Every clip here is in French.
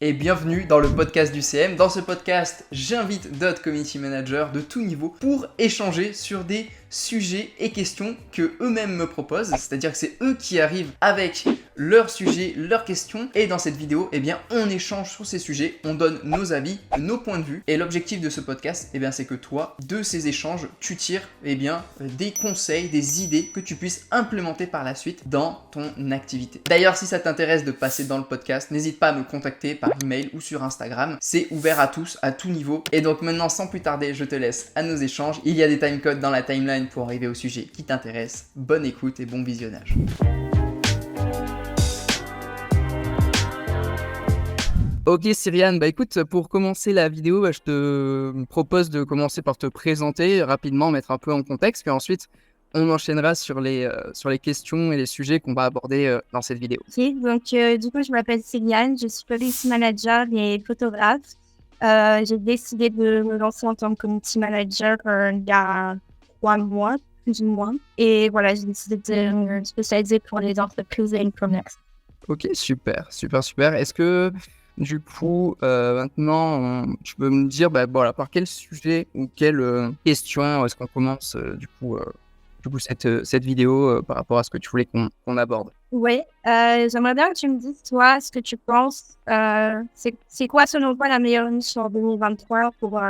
Et bienvenue dans le podcast du CM. Dans ce podcast, j'invite d'autres community managers de tout niveau pour échanger sur des sujets et questions que eux-mêmes me proposent. C'est-à-dire que c'est eux qui arrivent avec leurs sujets, leurs questions. Et dans cette vidéo, on échange sur ces sujets, on donne nos avis, nos points de vue. Et l'objectif de ce podcast, c'est que toi, de ces échanges, tu tires des conseils, des idées que tu puisses implémenter par la suite dans ton activité. D'ailleurs, si ça t'intéresse de passer dans le podcast, n'hésite pas à me contacter par email ou sur Instagram. C'est ouvert à tous, à tout niveau. Et donc maintenant, sans plus tarder, je te laisse à nos échanges. Il y a des timecodes dans la timeline pour arriver au sujet qui t'intéresse. Bonne écoute et bon visionnage. Ok Cyriane, écoute, pour commencer la vidéo, je te propose de commencer par te présenter rapidement, mettre un peu en contexte, puis ensuite on enchaînera sur les questions et les sujets qu'on va aborder dans cette vidéo. Ok, donc du coup, je m'appelle Cyriane, je suis community manager et photographe. J'ai décidé de me lancer en tant que community manager il y a 3 mois, plus ou moins. Et voilà, j'ai décidé de me spécialiser pour les entreprises et e-commerce. Ok, super. Est-ce que du coup, maintenant, tu peux me dire par quel sujet ou quelle question est-ce qu'on commence cette vidéo par rapport à ce que tu voulais qu'on aborde? Oui, j'aimerais bien que tu me dises, toi, ce que tu penses. C'est quoi, selon toi, la meilleure niche en 2023 pour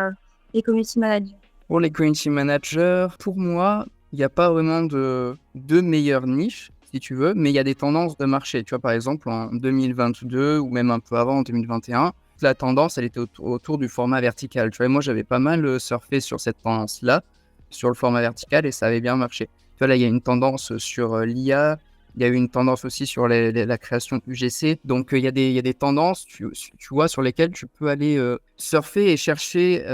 les community managers? Pour les community managers, pour moi, il n'y a pas vraiment de meilleure niche, si tu veux, mais il y a des tendances de marché. Tu vois, par exemple, en 2022 ou même un peu avant, en 2021, la tendance, elle était autour du format vertical. Tu vois, moi, j'avais pas mal surfé sur cette tendance-là, sur le format vertical, et ça avait bien marché. Tu vois, là, il y a une tendance sur l'IA, il y a eu une tendance aussi sur la création UGC. Donc, il y a des tendances, tu vois, sur lesquelles tu peux aller surfer et chercher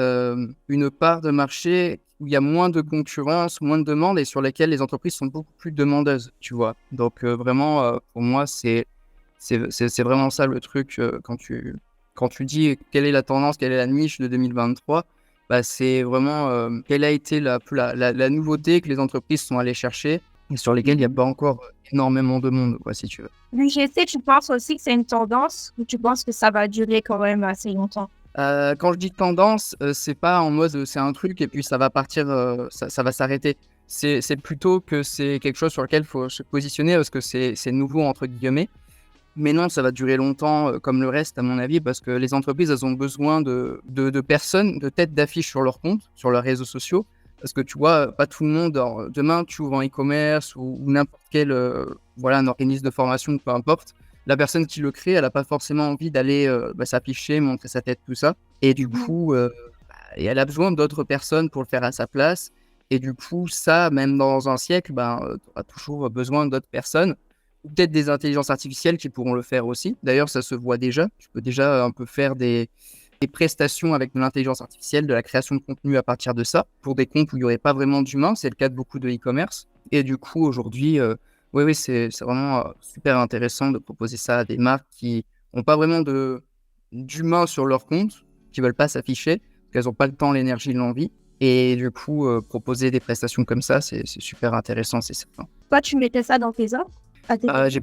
une part de marché où il y a moins de concurrence, moins de demandes et sur lesquelles les entreprises sont beaucoup plus demandeuses, tu vois. Donc, vraiment, pour moi, c'est vraiment ça le truc quand tu dis quelle est la tendance, quelle est la niche de 2023. C'est vraiment quelle a été la nouveauté que les entreprises sont allées chercher et sur lesquelles il n'y a pas encore énormément de monde, quoi, si tu veux. L'UGC, tu penses aussi que c'est une tendance ou tu penses que ça va durer quand même assez longtemps? Quand je dis tendance, c'est pas en mode c'est un truc et puis ça va partir, ça va s'arrêter. C'est plutôt que c'est quelque chose sur lequel il faut se positionner parce que c'est nouveau entre guillemets. Mais non, ça va durer longtemps comme le reste à mon avis parce que les entreprises, elles ont besoin de personnes, de têtes d'affiche sur leur compte, sur leurs réseaux sociaux. Parce que tu vois, pas tout le monde, demain tu ouvres en e-commerce ou n'importe quel un organisme de formation, peu importe. La personne qui le crée, elle n'a pas forcément envie d'aller s'afficher, montrer sa tête, tout ça. Et du coup, et elle a besoin d'autres personnes pour le faire à sa place. Et du coup, ça, même dans un siècle, tu auras toujours besoin d'autres personnes. Ou peut-être des intelligences artificielles qui pourront le faire aussi. D'ailleurs, ça se voit déjà. Tu peux déjà un peu faire des prestations avec de l'intelligence artificielle, de la création de contenu à partir de ça, pour des comptes où il n'y aurait pas vraiment d'humain. C'est le cas de beaucoup de e-commerce. Et du coup, aujourd'hui, oui, c'est vraiment super intéressant de proposer ça à des marques qui n'ont pas vraiment d'humain sur leur compte, qui ne veulent pas s'afficher, qu'elles n'ont pas le temps, l'énergie, l'envie. Et du coup, proposer des prestations comme ça, c'est super intéressant, c'est certain. Toi, tu mettais ça dans tes offres? Je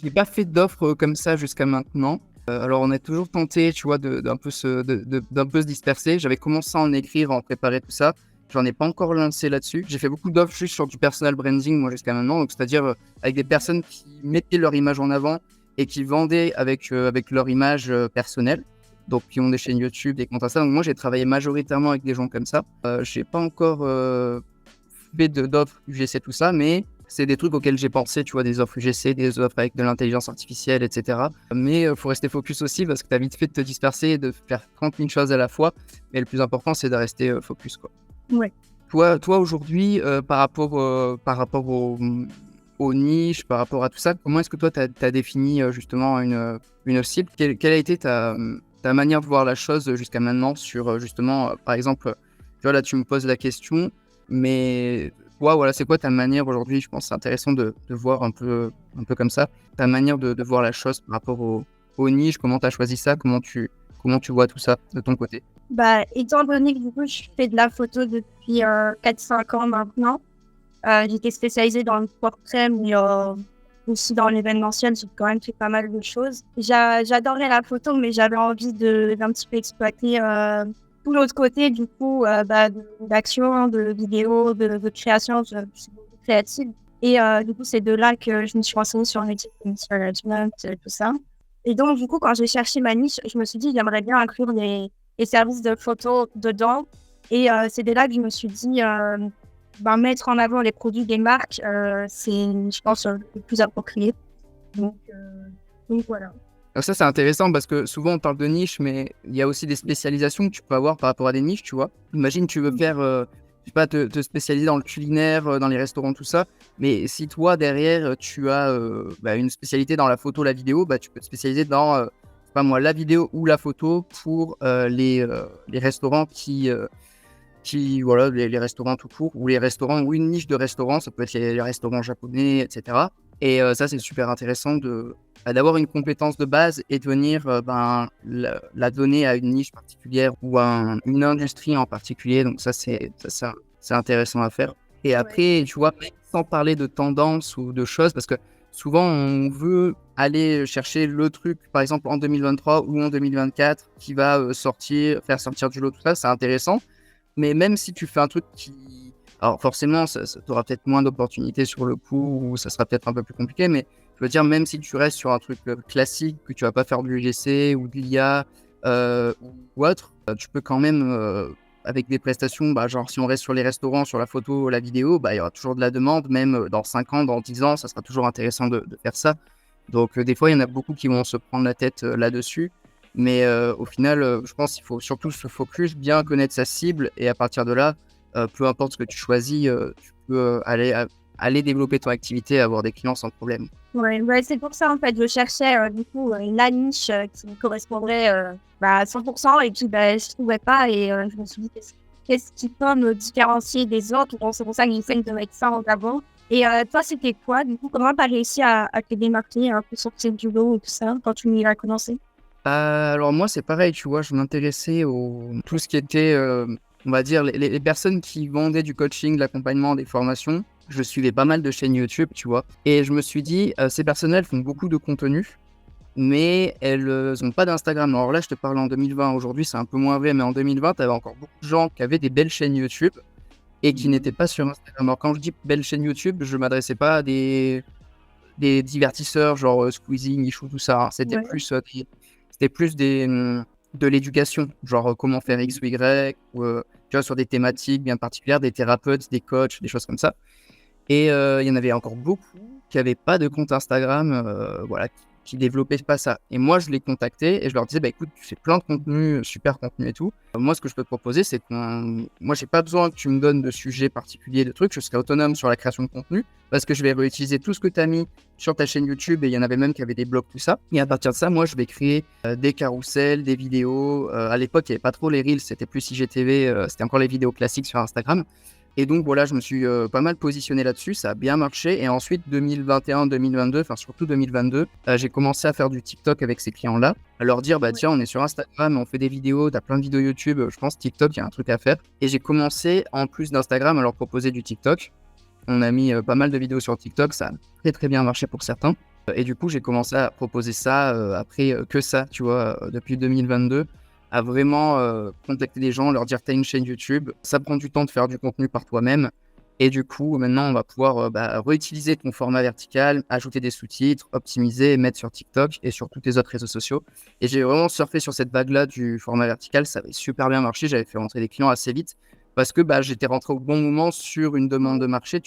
n'ai pas fait d'offres comme ça jusqu'à maintenant. Alors, on a toujours tenté, tu vois, d'un peu se disperser. J'avais commencé à en écrire, à en préparer tout ça. J'en ai pas encore lancé là-dessus. J'ai fait beaucoup d'offres juste sur du personal branding, moi, jusqu'à maintenant. Donc, c'est-à-dire avec des personnes qui mettaient leur image en avant et qui vendaient avec leur image personnelle. Donc, qui ont des chaînes YouTube, des comptes Insta. Donc, moi, j'ai travaillé majoritairement avec des gens comme ça. J'ai pas encore fait d'offres UGC, tout ça, mais c'est des trucs auxquels j'ai pensé, tu vois, des offres UGC, des offres avec de l'intelligence artificielle, etc. Mais il faut rester focus aussi parce que tu as vite fait de te disperser et de faire 30 000 choses à la fois. Mais le plus important, c'est de rester focus, quoi. Ouais. Toi aujourd'hui, par rapport aux niches, par rapport à tout ça, comment est-ce que toi, tu as défini justement une cible? Quelle a été ta manière de voir la chose jusqu'à maintenant sur justement, par exemple, tu vois, là, tu me poses la question, mais toi, voilà, c'est quoi ta manière aujourd'hui? Je pense que c'est intéressant de voir un peu comme ça, ta manière de voir la chose par rapport aux niches, comment tu as choisi ça, comment tu vois tout ça de ton côté? Étant donné que du coup, je fais de la photo depuis 4-5 ans maintenant, j'étais spécialisée dans le portrait, mais aussi dans l'événementiel, j'ai quand même fait pas mal de choses. J'adorais la photo, mais j'avais envie d'un petit peu exploiter tout l'autre côté, du coup, d'action, de vidéo, de création, je suis beaucoup créative. Et du coup, c'est de là que je me suis renseignée sur l'éthique management, tout ça. Et donc, du coup, quand j'ai cherché ma niche, je me suis dit, j'aimerais bien inclure les services de photo dedans. Et c'est de là que je me suis dit, mettre en avant les produits des marques, c'est, je pense, le plus approprié. Donc voilà. Alors ça, c'est intéressant parce que souvent on parle de niche, mais il y a aussi des spécialisations que tu peux avoir par rapport à des niches, tu vois. Imagine, tu veux faire, je sais pas, te spécialiser dans le culinaire, dans les restaurants, tout ça. Mais si toi, derrière, tu as une spécialité dans la photo, la vidéo, tu peux te spécialiser dans, je sais pas moi, la vidéo ou la photo pour les restaurants voilà, les restaurants tout court, ou les restaurants, ou une niche de restaurants, ça peut être les restaurants japonais, etc. Et ça, c'est super intéressant d'avoir une compétence de base et de venir la donner à une niche particulière ou à une industrie en particulier. Donc c'est intéressant à faire. Et après, tu vois, sans parler de tendance ou de choses, parce que souvent, on veut aller chercher le truc, par exemple, en 2023 ou en 2024, qui va faire sortir du lot, tout ça, c'est intéressant. Mais même si tu fais un truc qui... Alors forcément, tu auras peut-être moins d'opportunités sur le coup, ou ça sera peut-être un peu plus compliqué, mais je veux dire, même si tu restes sur un truc classique, que tu vas pas faire du UGC ou de l'IA ou autre, tu peux quand même, avec des prestations, genre si on reste sur les restaurants, sur la photo, la vidéo, il y aura toujours de la demande, même dans 5 ans, dans 10 ans, ça sera toujours intéressant de faire ça. Donc des fois, il y en a beaucoup qui vont se prendre la tête là-dessus. Mais au final, je pense qu'il faut surtout se focus, bien connaître sa cible, et à partir de là, peu importe ce que tu choisis, tu peux aller développer ton activité et avoir des clients sans problème. Ouais, c'est pour ça en fait, je cherchais du coup la niche qui me correspondrait à 100%, et puis je trouvais pas, et je me suis dit qu'est-ce qui peut me différencier des autres. Donc c'est pour ça que j'essaie de mettre ça en avant. Et toi, c'était quoi du coup? Comment tu as réussi à te démarquer un peu sortir du lot et tout ça quand tu as commencé? Alors moi, c'est pareil, tu vois, je m'intéressais tout ce qui était, on va dire, les personnes qui vendaient du coaching, de l'accompagnement, des formations. Je suivais pas mal de chaînes YouTube, tu vois. Et je me suis dit, ces personnes, elles font beaucoup de contenu, mais elles n'ont pas d'Instagram. Alors là, je te parle en 2020. Aujourd'hui, c'est un peu moins vrai, mais en 2020, tu avais encore beaucoup de gens qui avaient des belles chaînes YouTube et qui n'étaient pas sur Instagram. Alors quand je dis belles chaînes YouTube, je m'adressais pas à des divertisseurs, genre Squeezie, Michou, tout ça. Hein. C'était plus de l'éducation, genre comment faire X ou Y, ou tu vois, sur des thématiques bien particulières, des thérapeutes, des coachs, des choses comme ça. Et il y en avait encore beaucoup qui n'avaient pas de compte Instagram, voilà, qui développaient pas ça. Et moi, je les contactais et je leur disais, écoute, tu fais plein de contenu, super contenu et tout. Moi, ce que je peux te proposer, c'est que moi, j'ai pas besoin que tu me donnes de sujets particuliers, de trucs. Je serai autonome sur la création de contenu parce que je vais réutiliser tout ce que tu as mis sur ta chaîne YouTube, et il y en avait même qui avaient des blogs, tout ça. Et à partir de ça, moi, je vais créer des carousels, des vidéos. À l'époque, il n'y avait pas trop les Reels, c'était plus IGTV, c'était encore les vidéos classiques sur Instagram. Et donc voilà, je me suis pas mal positionné là-dessus, ça a bien marché. Et ensuite, 2021, 2022, enfin surtout 2022, j'ai commencé à faire du TikTok avec ces clients-là, à leur dire, tiens, on est sur Instagram, on fait des vidéos, t'as plein de vidéos YouTube, je pense TikTok, il y a un truc à faire. Et j'ai commencé, en plus d'Instagram, à leur proposer du TikTok. On a mis pas mal de vidéos sur TikTok, ça a très très bien marché pour certains. Et du coup, j'ai commencé à proposer ça après que ça, tu vois, depuis 2022. À vraiment contacter des gens, leur dire t'as une chaîne YouTube, ça prend du temps de faire du contenu par toi-même, et du coup maintenant on va pouvoir réutiliser ton format vertical, ajouter des sous-titres, optimiser, mettre sur TikTok et sur tous tes autres réseaux sociaux. Et j'ai vraiment surfé sur cette vague-là du format vertical, ça avait super bien marché, j'avais fait rentrer des clients assez vite parce que j'étais rentré au bon moment sur une demande de marché,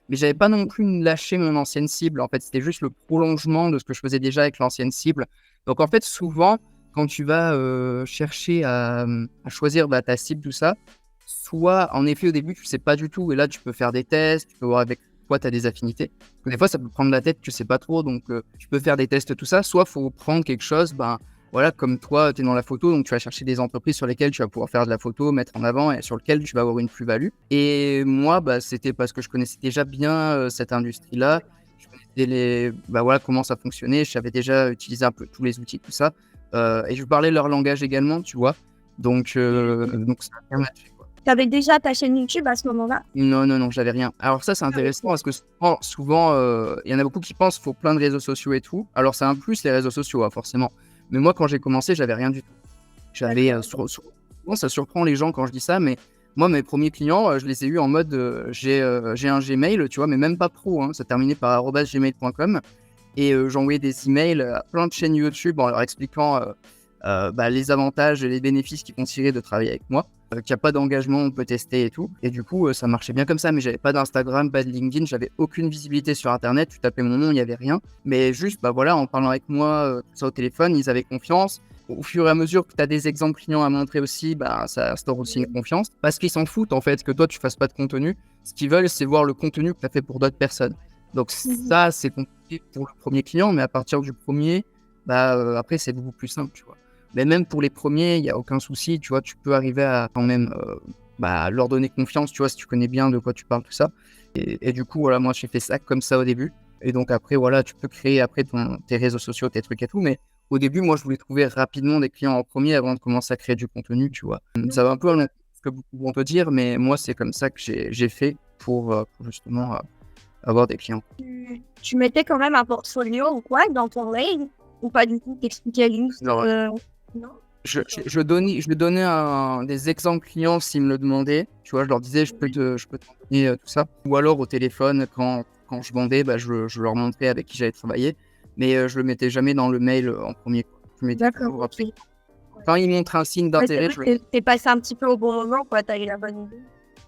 mais j'avais pas non plus lâché mon ancienne cible, en fait c'était juste le prolongement de ce que je faisais déjà avec l'ancienne cible. Donc en fait souvent, quand tu vas chercher à choisir ta cible, tout ça, soit en effet au début tu sais pas du tout, et là tu peux faire des tests, tu peux voir avec quoi tu as des affinités. Parce que des fois ça peut prendre la tête, tu sais pas trop, donc tu peux faire des tests, tout ça. Soit faut prendre quelque chose, voilà, comme toi tu es dans la photo, donc tu vas chercher des entreprises sur lesquelles tu vas pouvoir faire de la photo, mettre en avant, et sur lesquelles tu vas avoir une plus-value. Et moi c'était parce que je connaissais déjà bien cette industrie-là, je connaissais voilà, comment ça fonctionnait, je savais déjà utiliser un peu tous les outils, tout ça. Et je parlais leur langage également, tu vois. Donc ça a bien matché, quoi. Tu avais déjà ta chaîne YouTube à ce moment-là? Non, non, non, j'avais rien. Alors ça, c'est intéressant parce que souvent, il y en a beaucoup qui pensent qu'il faut plein de réseaux sociaux et tout. Alors ça inclut les réseaux sociaux, forcément. Mais moi, quand j'ai commencé, j'avais rien du tout. J'avais, souvent, ça surprend les gens quand je dis ça, mais moi, mes premiers clients, je les ai eus en mode, j'ai un Gmail, tu vois, mais même pas pro, hein, ça terminait par @gmail.com et j'envoyais des emails à plein de chaînes YouTube en leur expliquant les avantages et les bénéfices qu'ils vont tirer de travailler avec moi, qu'il n'y a pas d'engagement, on peut tester et tout. Et du coup, ça marchait bien comme ça, mais j'avais pas d'Instagram, pas de LinkedIn, j'avais aucune visibilité sur Internet. Tu tapais mon nom, il n'y avait rien. Mais juste, voilà, en parlant avec moi, tout ça au téléphone, ils avaient confiance. Au fur et à mesure que tu as des exemples clients à montrer aussi, ça instaure aussi une confiance. Parce qu'ils s'en foutent, en fait, que toi, tu fasses pas de contenu. Ce qu'ils veulent, c'est voir le contenu que tu as fait pour d'autres personnes. Donc ça, c'est compliqué pour le premier client, mais à partir du premier, après, c'est beaucoup plus simple, tu vois. Mais même pour les premiers, il n'y a aucun souci, tu vois, tu peux arriver à quand même leur donner confiance, tu vois, si tu connais bien de quoi tu parles, tout ça. Et du coup, voilà, moi, j'ai fait ça comme ça au début. Et donc après, voilà, tu peux créer après tes réseaux sociaux, tes trucs et tout. Mais au début, moi, je voulais trouver rapidement des clients en premier avant de commencer à créer du contenu, tu vois. Ça va un peu à ce que beaucoup vont te dire, mais moi, c'est comme ça que j'ai fait pour justement avoir des clients. Tu mettais quand même un portfolio ou quoi dans ton mail ou pas du tout? T'expliquais juste. Non. Je donnais des exemples clients s'ils me le demandaient. Tu vois, je leur disais, je peux t'envoyer tout ça. Ou alors au téléphone, quand je vendais, je leur montrais avec qui j'avais travaillé. Mais je le mettais jamais dans le mail en premier. Je mettais toujours après. Quand ils montrent un signe d'intérêt, t'es passé un petit peu au bon moment, quoi. T'as eu la bonne idée.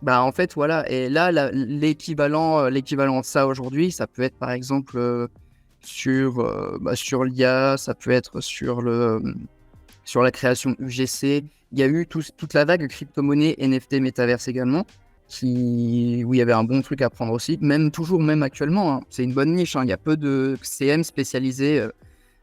En fait, voilà. Et là, l'équivalent de ça aujourd'hui, ça peut être par exemple sur l'IA, ça peut être sur la création UGC. Il y a eu toute la vague crypto-monnaie, NFT, métaverse également, où il y avait un bon truc à prendre aussi. Même actuellement, hein, c'est une bonne niche. Hein. Il y a peu de CM spécialisés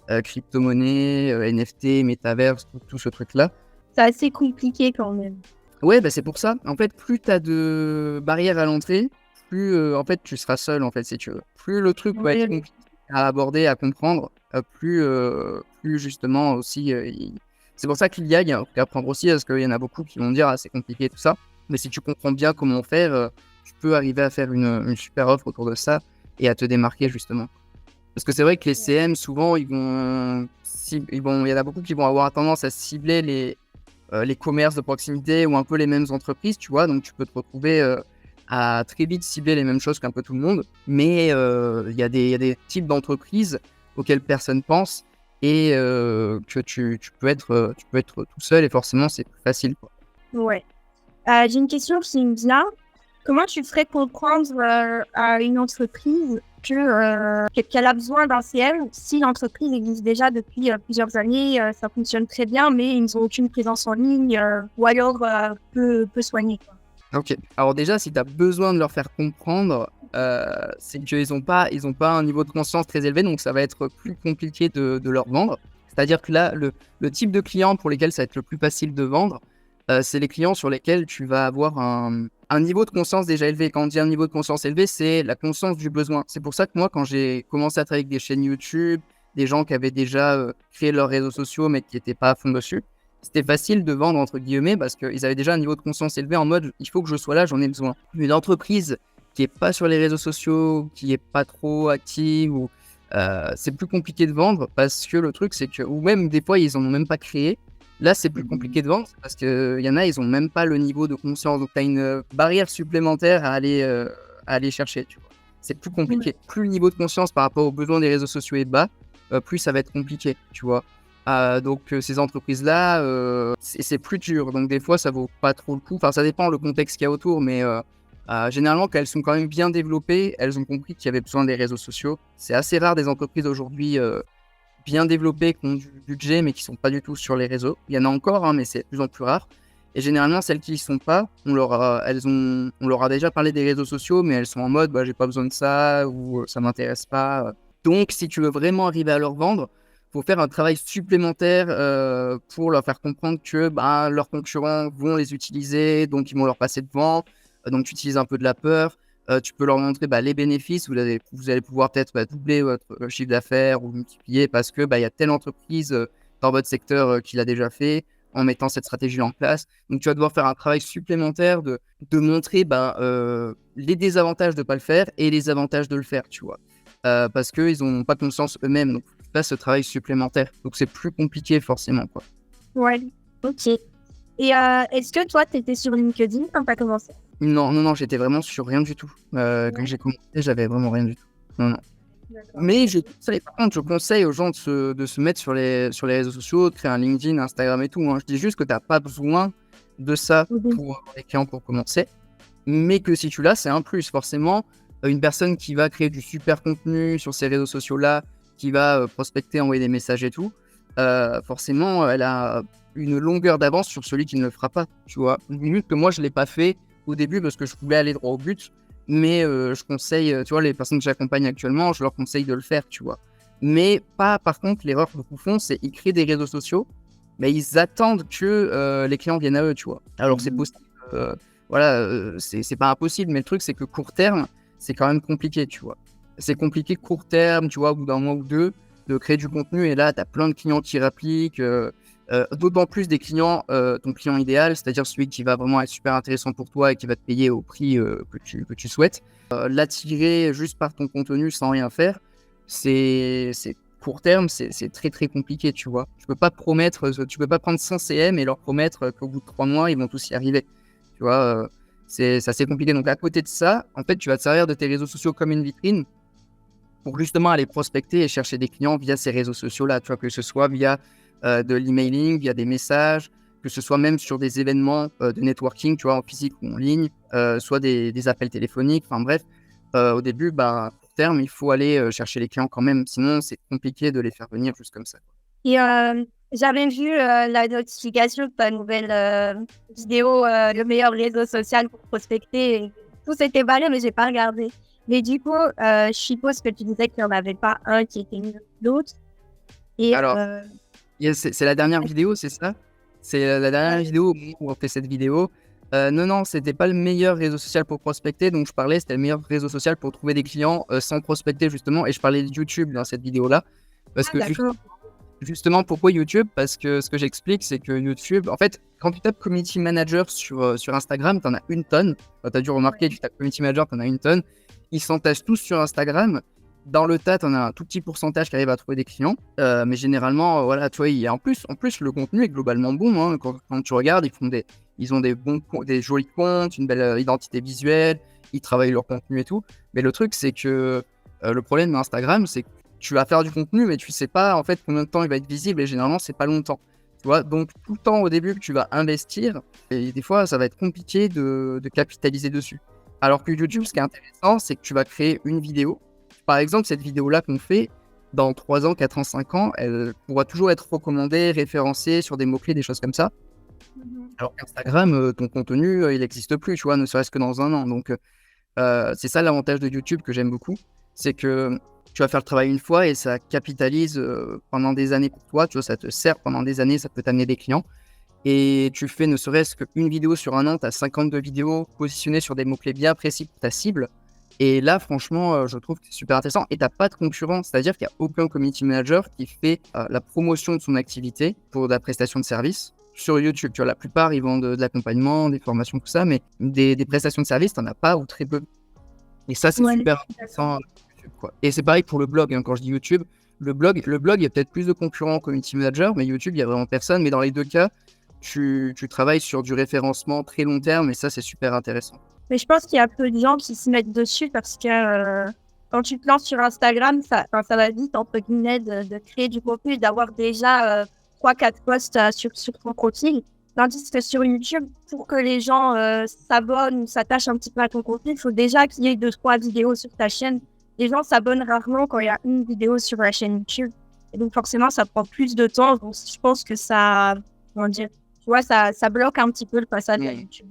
crypto-monnaie, NFT, métaverse, tout ce truc-là. C'est assez compliqué quand même. Ouais, c'est pour ça. En fait, plus tu as de barrières à l'entrée, plus en fait, tu seras seul, en fait, si tu veux. Plus le truc va être compliqué à aborder, à comprendre, plus justement aussi... C'est pour ça qu'il y a un truc à apprendre aussi, parce qu'il y en a beaucoup qui vont dire c'est compliqué tout ça. Mais si tu comprends bien comment faire, tu peux arriver à faire une super offre autour de ça et à te démarquer justement. Parce que c'est vrai que les CM, souvent, il y en a beaucoup qui vont avoir tendance à cibler les commerces de proximité ou un peu les mêmes entreprises, tu vois. Donc tu peux te retrouver à très vite cibler les mêmes choses qu'un peu tout le monde. Mais il y a des types d'entreprises auxquelles personne pense. Et que tu peux être tout seul et forcément c'est plus facile, quoi. Ouais. J'ai une question qui me vient. Comment tu ferais comprendre à une entreprise qu'elle a besoin d'un CM si l'entreprise existe déjà depuis plusieurs années, ça fonctionne très bien, mais ils n'ont aucune présence en ligne ou alors peu soignée, quoi. Ok. Alors déjà, si tu as besoin de leur faire comprendre, c'est qu'ils n'ont pas un niveau de conscience très élevé, donc ça va être plus compliqué de leur vendre. C'est-à-dire que là, le type de client pour lesquels ça va être le plus facile de vendre, c'est les clients sur lesquels tu vas avoir un niveau de conscience déjà élevé. Quand on dit un niveau de conscience élevé, c'est la conscience du besoin. C'est pour ça que moi, quand j'ai commencé à travailler avec des chaînes YouTube, des gens qui avaient déjà créé leurs réseaux sociaux mais qui n'étaient pas à fond dessus, c'était facile de vendre entre guillemets parce qu'ils avaient déjà un niveau de conscience élevé en mode il faut que je sois là, j'en ai besoin. Une entreprise qui est pas sur les réseaux sociaux, qui est pas trop active, ou c'est plus compliqué de vendre parce que le truc c'est que, ou même des fois ils en ont même pas créé. Là c'est plus compliqué de vendre parce que y en a, ils ont même pas le niveau de conscience, donc tu as une barrière supplémentaire à aller chercher, tu vois. C'est plus compliqué. Plus le niveau de conscience par rapport aux besoins des réseaux sociaux est bas, plus ça va être compliqué, tu vois. Donc ces entreprises-là, c'est plus dur. Donc des fois, ça vaut pas trop le coup. Enfin, ça dépend le contexte qu'il y a autour, mais généralement, quand elles sont quand même bien développées, elles ont compris qu'il y avait besoin des réseaux sociaux. C'est assez rare des entreprises aujourd'hui bien développées qui ont du budget, mais qui sont pas du tout sur les réseaux. Il y en a encore, hein, mais c'est de plus en plus rare. Et généralement, celles qui y sont pas, on leur a déjà parlé des réseaux sociaux, mais elles sont en mode j'ai pas besoin de ça, ou ça m'intéresse pas. Donc, si tu veux vraiment arriver à leur vendre, faut faire un travail supplémentaire pour leur faire comprendre que leurs concurrents vont les utiliser, donc ils vont leur passer devant. Donc tu utilises un peu de la peur. Tu peux leur montrer les bénéfices. Vous allez pouvoir peut-être doubler votre chiffre d'affaires ou multiplier parce que y a telle entreprise dans votre secteur qui l'a déjà fait. en mettant cette stratégie en place. Donc, tu vas devoir faire un travail supplémentaire de montrer les désavantages de ne pas le faire et les avantages de le faire, tu vois. Parce qu'ils n'ont pas conscience eux-mêmes. Donc, tu fais ce travail supplémentaire. Donc, c'est plus compliqué forcément, quoi. Ouais, ok. Et est-ce que toi, tu étais sur LinkedIn quand tu as commencé? Non, j'étais vraiment sur rien du tout. Quand j'ai commencé, j'avais vraiment rien du tout. Non. D'accord. Mais par contre, je conseille aux gens de se mettre sur les réseaux sociaux, de créer un LinkedIn, Instagram et tout. Hein. Je dis juste que tu n'as pas besoin de ça pour avoir des clients pour commencer. Mais que si tu l'as, c'est un plus. Forcément, une personne qui va créer du super contenu sur ces réseaux sociaux-là, qui va prospecter, envoyer des messages et tout, forcément, elle a une longueur d'avance sur celui qui ne le fera pas. Tu vois, limite que moi, je ne l'ai pas fait au début parce que je voulais aller droit au but. Mais je conseille, tu vois, les personnes que j'accompagne actuellement, je leur conseille de le faire, tu vois. Mais pas, par contre, l'erreur que beaucoup font, c'est qu'ils créent des réseaux sociaux, mais ils attendent que les clients viennent à eux, tu vois. Alors, c'est possible, c'est pas impossible, mais le truc, c'est que court terme, c'est quand même compliqué, tu vois. C'est compliqué court terme, tu vois, au bout d'un mois ou deux, de créer du contenu, et là, tu as plein de clients qui répliquent. D'autant plus des clients, ton client idéal, c'est-à-dire celui qui va vraiment être super intéressant pour toi et qui va te payer au prix que tu souhaites. L'attirer juste par ton contenu sans rien faire, c'est court terme, c'est très très compliqué, tu vois. Tu peux pas prendre 100 CM et leur promettre qu'au bout de 3 mois, ils vont tous y arriver. Tu vois, c'est assez compliqué. Donc à côté de ça, en fait, tu vas te servir de tes réseaux sociaux comme une vitrine pour justement aller prospecter et chercher des clients via ces réseaux sociaux-là, tu vois, que ce soit via de l'emailing, via des messages, que ce soit même sur des événements de networking, tu vois, en physique ou en ligne, soit des appels téléphoniques, enfin bref, au début, à court terme, il faut aller chercher les clients quand même, sinon c'est compliqué de les faire venir juste comme ça. Et j'avais vu la notification de ta nouvelle vidéo, le meilleur réseau social pour prospecter. Et tout s'était barré, mais j'ai pas regardé. Mais du coup, je suppose que tu disais qu'il n'y en avait pas un qui était mieux que l'autre. Et Alors, c'est la dernière vidéo, c'est ça? C'est la dernière vidéo où on fait cette vidéo. Non, c'était pas le meilleur réseau social pour prospecter. Donc, je parlais, c'était le meilleur réseau social pour trouver des clients sans prospecter, justement. Et je parlais de YouTube dans cette vidéo-là. Parce que d'accord. justement, pourquoi YouTube? Parce que ce que j'explique, c'est que YouTube, en fait, quand tu tapes Community Manager sur Instagram, tu en as une tonne. Tu as dû remarquer, tu tapes Community Manager, tu en as une tonne. Ils s'entassent tous sur Instagram. Dans le tas, tu en as un tout petit pourcentage qui arrive à trouver des clients. Mais généralement, voilà, tu vois, en plus, le contenu est globalement bon. Hein. Quand tu regardes, ils ont des jolis comptes, une belle identité visuelle, ils travaillent leur contenu et tout. Mais le truc, c'est que le problème d'Instagram, c'est que tu vas faire du contenu, mais tu sais pas en fait combien de temps il va être visible et généralement, c'est pas longtemps. Tu vois, donc tout le temps au début que tu vas investir, et des fois, ça va être compliqué de capitaliser dessus. Alors que YouTube, ce qui est intéressant, c'est que tu vas créer une vidéo. Par exemple, cette vidéo-là qu'on fait, dans 3 ans, 4 ans, 5 ans, elle pourra toujours être recommandée, référencée sur des mots-clés, des choses comme ça. Alors qu'Instagram, ton contenu, il n'existe plus, tu vois, ne serait-ce que dans un an. Donc, c'est ça l'avantage de YouTube que j'aime beaucoup. C'est que tu vas faire le travail une fois et ça capitalise pendant des années pour toi. Tu vois, ça te sert pendant des années, ça peut t'amener des clients. Et tu fais ne serait-ce qu'une vidéo sur un an, tu as 52 vidéos positionnées sur des mots-clés bien précis pour ta cible. Et là, franchement, je trouve que c'est super intéressant. Et tu n'as pas de concurrent, c'est-à-dire qu'il n'y a aucun community manager qui fait la promotion de son activité pour de la prestation de service sur YouTube. Tu vois, la plupart, ils vendent de l'accompagnement, des formations, tout ça, mais des prestations de service, tu n'en as pas ou très peu. Et ça, c'est super intéressant. YouTube, quoi. Et c'est pareil pour le blog. Hein, quand je dis YouTube, le blog, il y a peut-être plus de concurrents community manager, mais YouTube, il n'y a vraiment personne. Mais dans les deux cas, tu travailles sur du référencement très long terme et ça, c'est super intéressant. Mais je pense qu'il y a peu de gens qui se mettent dessus parce que quand tu te lances sur Instagram, ça va vite, entre guillemets, de créer du contenu et d'avoir déjà 3-4 posts sur ton profil. Tandis que sur YouTube, pour que les gens s'abonnent ou s'attachent un petit peu à ton contenu, il faut déjà qu'il y ait 2-3 vidéos sur ta chaîne. Les gens s'abonnent rarement quand il y a une vidéo sur la chaîne YouTube. Et donc forcément, ça prend plus de temps. Donc je pense que ça, comment dire, tu vois, ça bloque un petit peu le passage à YouTube.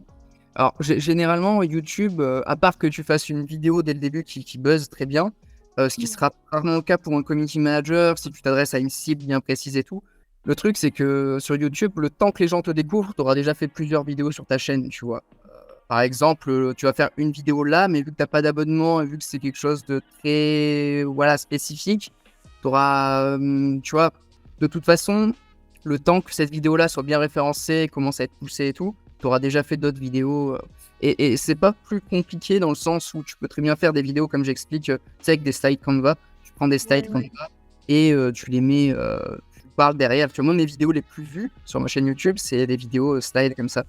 Alors, généralement, YouTube, à part que tu fasses une vidéo dès le début qui buzz très bien, ce qui sera rarement le cas pour un community manager, si tu t'adresses à une cible bien précise et tout. Le truc, c'est que sur YouTube, le temps que les gens te découvrent, tu auras déjà fait plusieurs vidéos sur ta chaîne, tu vois. Par exemple, tu vas faire une vidéo là, mais vu que tu n'as pas d'abonnement et vu que c'est quelque chose de très spécifique, tu auras, tu vois, de toute façon, le temps que cette vidéo-là soit bien référencée, commence à être poussée et tout, tu auras déjà fait d'autres vidéos. Et c'est pas plus compliqué dans le sens où tu peux très bien faire des vidéos comme j'explique, tu sais, avec des slides Canva. Tu prends des slides Canva et tu les mets, tu parles derrière. Tu vois, moi, mes vidéos les plus vues sur ma chaîne YouTube, c'est des vidéos slides comme ça.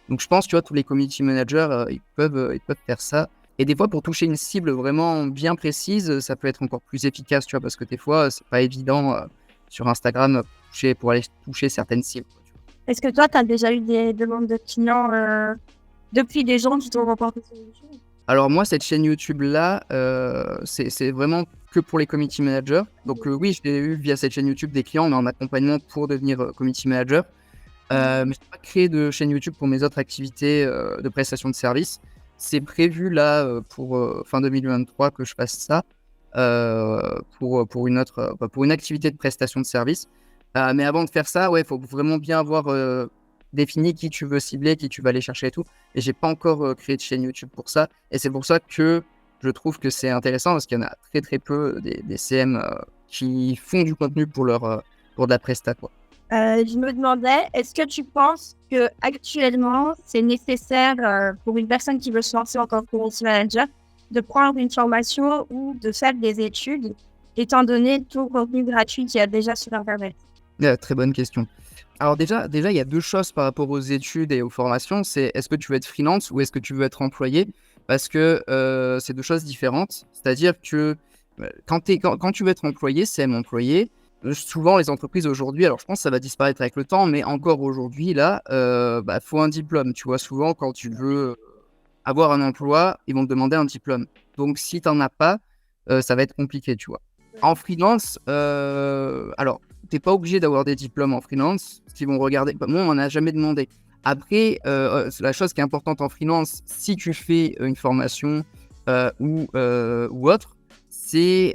Donc je pense, tu vois, tous les community managers, ils peuvent faire ça. Et des fois, pour toucher une cible vraiment bien précise, ça peut être encore plus efficace, tu vois, parce que des fois, c'est pas évident sur Instagram pour aller toucher certaines cibles, quoi, tu vois. Est-ce que toi, tu as déjà eu des demandes de clients depuis des gens qui t'ont reporté sur YouTube? Alors moi, cette chaîne YouTube-là, c'est vraiment que pour les community managers. Donc oui, je l'ai eu via cette chaîne YouTube des clients, mais en accompagnement pour devenir community manager. Mais je n'ai pas créé de chaîne YouTube pour mes autres activités de prestation de services. C'est prévu là pour fin 2023 que je fasse ça pour une activité de prestation de services. Mais avant de faire ça, ouais, il faut vraiment bien avoir défini qui tu veux cibler, qui tu vas aller chercher et tout. Et j'ai pas encore créé de chaîne YouTube pour ça. Et c'est pour ça que je trouve que c'est intéressant parce qu'il y en a très très peu des CM qui font du contenu pour de la presta, quoi. Je me demandais, est-ce que tu penses que actuellement c'est nécessaire pour une personne qui veut se lancer en tant que community manager de prendre une formation ou de faire des études, étant donné tout le contenu gratuit qu'il y a déjà sur Internet? Très bonne question. Alors déjà, il y a deux choses par rapport aux études et aux formations. C'est est-ce que tu veux être freelance ou est-ce que tu veux être employé? Parce que c'est deux choses différentes. C'est-à-dire que quand tu veux être employé, c'est employé. Souvent, les entreprises aujourd'hui, alors je pense que ça va disparaître avec le temps, mais encore aujourd'hui, là, faut un diplôme. Tu vois, souvent, quand tu veux avoir un emploi, ils vont te demander un diplôme. Donc, si tu n'en as pas, ça va être compliqué, tu vois. En freelance, alors, tu n'es pas obligé d'avoir des diplômes en freelance. Ce qu'ils vont regarder, moi, on m'en a jamais demandé. Après, la chose qui est importante en freelance, si tu fais une formation ou autre, c'est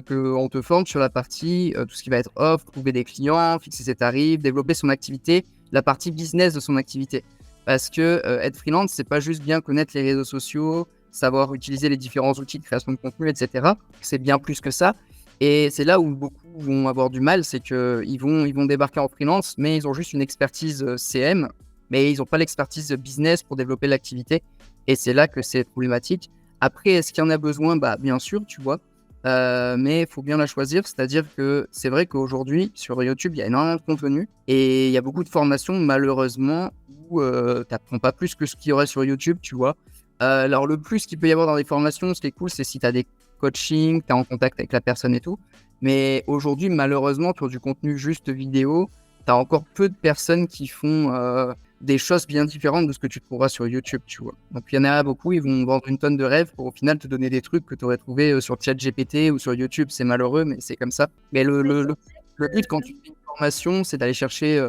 qu'on te forme sur la partie, tout ce qui va être offre, trouver des clients, fixer ses tarifs, développer son activité, la partie business de son activité. Parce que être freelance, c'est pas juste bien connaître les réseaux sociaux, savoir utiliser les différents outils de création de contenu, etc. C'est bien plus que ça. Et c'est là où beaucoup vont avoir du mal, c'est qu'ils vont débarquer en freelance, mais ils ont juste une expertise CM, mais ils n'ont pas l'expertise business pour développer l'activité. Et c'est là que c'est problématique. Après, est-ce qu'il y en a besoin? Bien sûr, tu vois. Mais il faut bien la choisir. C'est-à-dire que c'est vrai qu'aujourd'hui, sur YouTube, il y a énormément de contenu. Et il y a beaucoup de formations, malheureusement, où tu n'apprends pas plus que ce qu'il y aurait sur YouTube, tu vois. Alors, le plus qu'il peut y avoir dans les formations, ce qui est cool, c'est si tu as des coachings, tu es en contact avec la personne et tout. Mais aujourd'hui, malheureusement, sur du contenu juste vidéo, tu as encore peu de personnes qui font des choses bien différentes de ce que tu trouveras sur YouTube, tu vois. Donc, il y en a beaucoup, ils vont vendre une tonne de rêves pour au final te donner des trucs que tu aurais trouvé sur ChatGPT ou sur YouTube. C'est malheureux, mais c'est comme ça. Mais le but, quand tu fais une formation, c'est d'aller chercher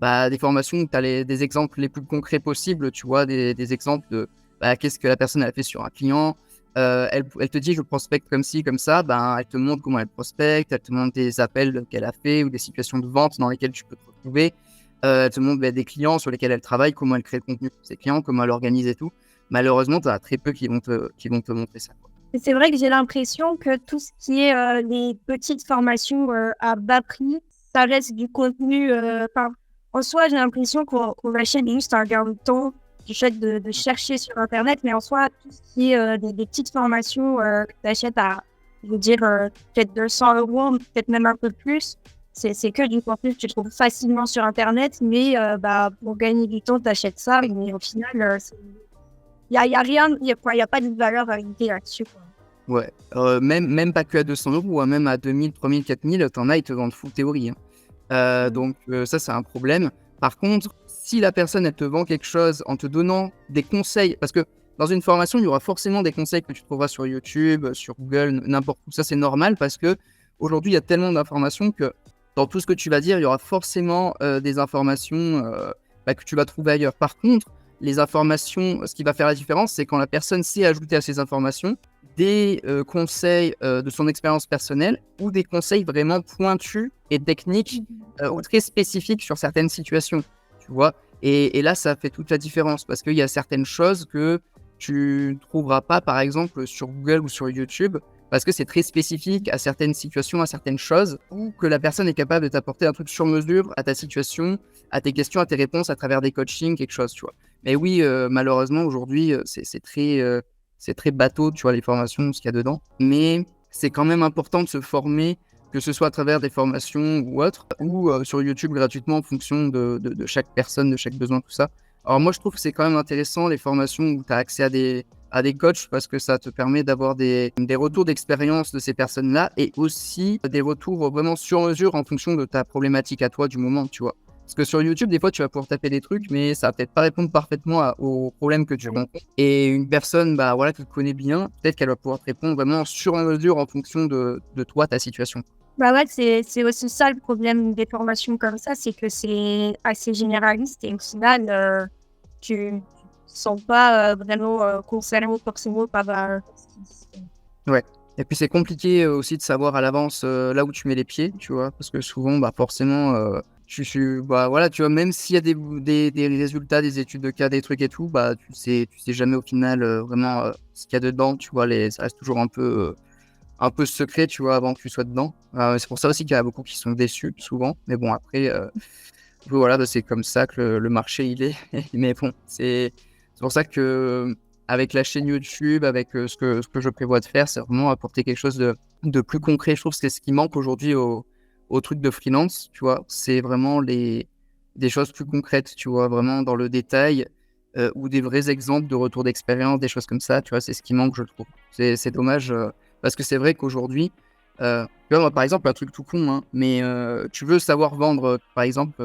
des formations où tu as des exemples les plus concrets possibles, tu vois, des exemples de qu'est-ce que la personne a fait sur un client. Elle te dit je prospecte comme ci, comme ça, elle te montre comment elle prospecte, elle te montre des appels qu'elle a fait ou des situations de vente dans lesquelles tu peux te retrouver. Elle te montre des clients sur lesquels elle travaille, comment elle crée le contenu pour ses clients, comment elle organise et tout. Malheureusement, tu as très peu qui vont te montrer ça, quoi. Et c'est vrai que j'ai l'impression que tout ce qui est les petites formations à bas prix, ça reste du contenu. En soi, j'ai l'impression qu'on achète juste un gain de temps du fait de chercher sur Internet, mais en soi, tout ce qui est des petites formations que tu achètes à, je veux dire, peut-être 200 €, peut-être même un peu plus, c'est que du contenu que tu trouves facilement sur Internet, mais pour gagner du temps, tu achètes ça, mais au final, il n'y a rien, il y a pas de valeur ajoutée là-dessus, quoi. Ouais, même pas que à 200 €, hein, même à 2000, 3000, 4000, t'en as, ils te vendent full théorie, hein. Donc ça, c'est un problème. Par contre, si la personne, elle te vend quelque chose en te donnant des conseils, parce que dans une formation, il y aura forcément des conseils que tu trouveras sur YouTube, sur Google, n'importe où. Ça, c'est normal parce que aujourd'hui, il y a tellement d'informations que dans tout ce que tu vas dire, il y aura forcément des informations que tu vas trouver ailleurs. Par contre, les informations, ce qui va faire la différence, c'est quand la personne sait ajouter à ces informations des conseils de son expérience personnelle ou des conseils vraiment pointus et techniques ou très spécifiques sur certaines situations, tu vois. Et là, ça fait toute la différence parce qu'il y a certaines choses que tu ne trouveras pas, par exemple, sur Google ou sur YouTube parce que c'est très spécifique à certaines situations, à certaines choses, ou que la personne est capable de t'apporter un truc sur mesure à ta situation, à tes questions, à tes réponses, à travers des coachings, quelque chose, tu vois. Mais oui, malheureusement, aujourd'hui, c'est très bateau, tu vois, les formations, ce qu'il y a dedans. Mais c'est quand même important de se former, que ce soit à travers des formations ou autres, ou sur YouTube gratuitement en fonction de chaque personne, de chaque besoin, tout ça. Alors moi, je trouve que c'est quand même intéressant, les formations où tu as accès à des coachs, parce que ça te permet d'avoir des retours d'expérience de ces personnes-là, et aussi des retours vraiment sur mesure en fonction de ta problématique à toi du moment, tu vois. Parce que sur YouTube, des fois, tu vas pouvoir taper des trucs, mais ça va peut-être pas répondre parfaitement aux problèmes que tu rencontres. Et une personne, bah voilà, qui te connaît bien, peut-être qu'elle va pouvoir te répondre vraiment sur mesure en fonction de toi, ta situation. Bah ouais, c'est aussi ça le problème des formations comme ça, c'est que c'est assez généraliste et au final, tu ne sens pas vraiment concerné forcément par ce qu'ils disent. Ouais. Et puis c'est compliqué aussi de savoir à l'avance là où tu mets les pieds, tu vois, parce que souvent, bah forcément, bah voilà, tu vois, même s'il y a des résultats, des études de cas, des trucs et tout, bah tu sais jamais au final vraiment ce qu'il y a dedans, tu vois, ça reste toujours un peu secret, tu vois, avant que tu sois dedans. C'est pour ça aussi qu'il y en a beaucoup qui sont déçus souvent, mais bon après, voilà, bah, c'est comme ça que le marché il est. Mais bon, c'est pour ça que avec la chaîne YouTube, avec ce que je prévois de faire, c'est vraiment apporter quelque chose de plus concret. Je trouve que c'est ce qui manque aujourd'hui au truc de freelance, tu vois. C'est vraiment des choses plus concrètes, tu vois, vraiment dans le détail, ou des vrais exemples de retour d'expérience, des choses comme ça, tu vois. C'est ce qui manque, je trouve. C'est dommage, parce que c'est vrai qu'aujourd'hui, tu vois, moi, par exemple, un truc tout con, hein, mais tu veux savoir vendre, par exemple,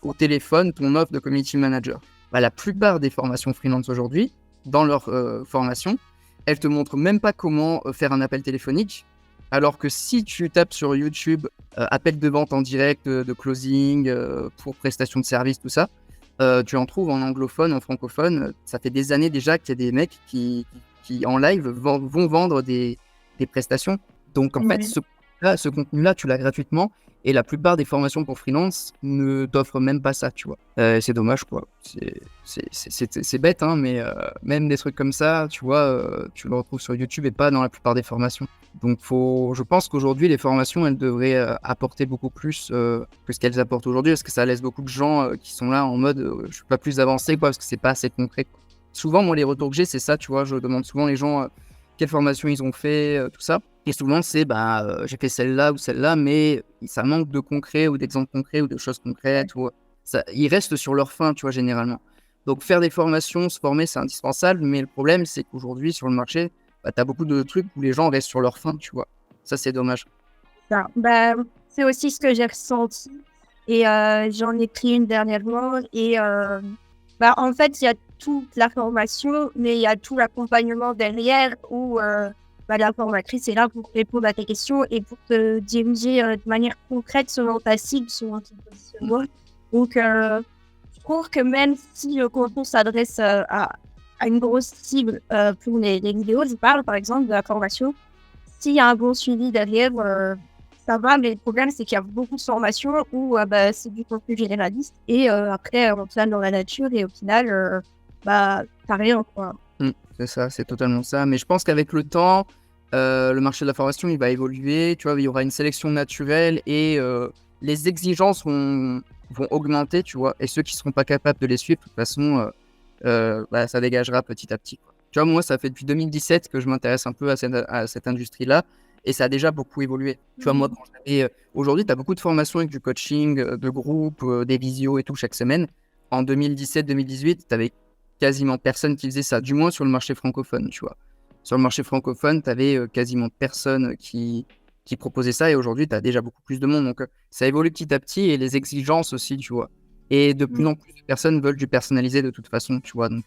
au téléphone, ton offre de community manager. Bah, la plupart des formations freelance aujourd'hui, dans leur formation, elles te montrent même pas comment faire un appel téléphonique. Alors que si tu tapes sur YouTube, appel de vente en direct, de closing, pour prestation de service, tout ça, tu en trouves en anglophone, en francophone. Ça fait des années déjà qu'il y a des mecs qui en live, vont vendre des prestations. Donc, en fait, Ouais. ce contenu-là, tu l'as gratuitement. Et la plupart des formations pour freelance ne t'offrent même pas ça, tu vois. C'est dommage, quoi. C'est bête, hein, mais même des trucs comme ça, tu vois, tu le retrouves sur YouTube et pas dans la plupart des formations. Donc, je pense qu'aujourd'hui, les formations, elles devraient apporter beaucoup plus que ce qu'elles apportent aujourd'hui, parce que ça laisse beaucoup de gens qui sont là en mode je suis pas plus avancé, quoi, parce que c'est pas assez concret, quoi. Souvent, moi, les retours que j'ai, c'est ça, tu vois. Je demande souvent les gens quelle formation ils ont fait, tout ça. Et souvent, c'est j'ai fait celle-là ou celle-là, mais ça manque de concret ou d'exemples concrets ou de choses concrètes. Ou, ça, ils restent sur leur fin, tu vois, généralement. Donc, faire des formations, se former, c'est indispensable. Mais le problème, c'est qu'aujourd'hui, sur le marché, bah, tu as beaucoup de trucs où les gens restent sur leur fin, tu vois. Ça, c'est dommage. Ça. Bah, c'est aussi ce que j'ai ressenti et j'en ai pris une dernièrement et bah, en fait, il y a toute la formation, mais il y a tout l'accompagnement derrière où bah, la formatrice est là pour répondre à tes questions et pour te diriger de manière concrète selon ta cible, selon ton positionnement. Donc, je trouve que même si le contenu s'adresse à une grosse cible pour les vidéos, je parle par exemple de la formation, s'il y a un bon suivi derrière, ça va, mais le problème, c'est qu'il y a beaucoup de formations où bah, c'est du contenu généraliste et après, on plane dans la nature et au final, bah, t'as rien, quoi. C'est ça, c'est totalement ça. Mais je pense qu'avec le temps, le marché de la formation, il va évoluer. Tu vois, il y aura une sélection naturelle et les exigences vont augmenter, tu vois. Et ceux qui ne seront pas capables de les suivre, de toute façon, bah, ça dégagera petit à petit, quoi. Tu vois, moi, ça fait depuis 2017 que je m'intéresse un peu à cette industrie-là. Et ça a déjà beaucoup évolué. Tu vois, moi, aujourd'hui, tu as beaucoup de formations avec du coaching, de groupe, des visios et tout chaque semaine. En 2017-2018, tu avais quasiment personne qui faisait ça, du moins sur le marché francophone, tu vois. Sur le marché francophone, tu avais quasiment personne qui proposait ça, et aujourd'hui, tu as déjà beaucoup plus de monde. Donc, ça évolue petit à petit, et les exigences aussi, tu vois. Et de plus en plus de personnes veulent du personnalisé de toute façon, tu vois. Donc,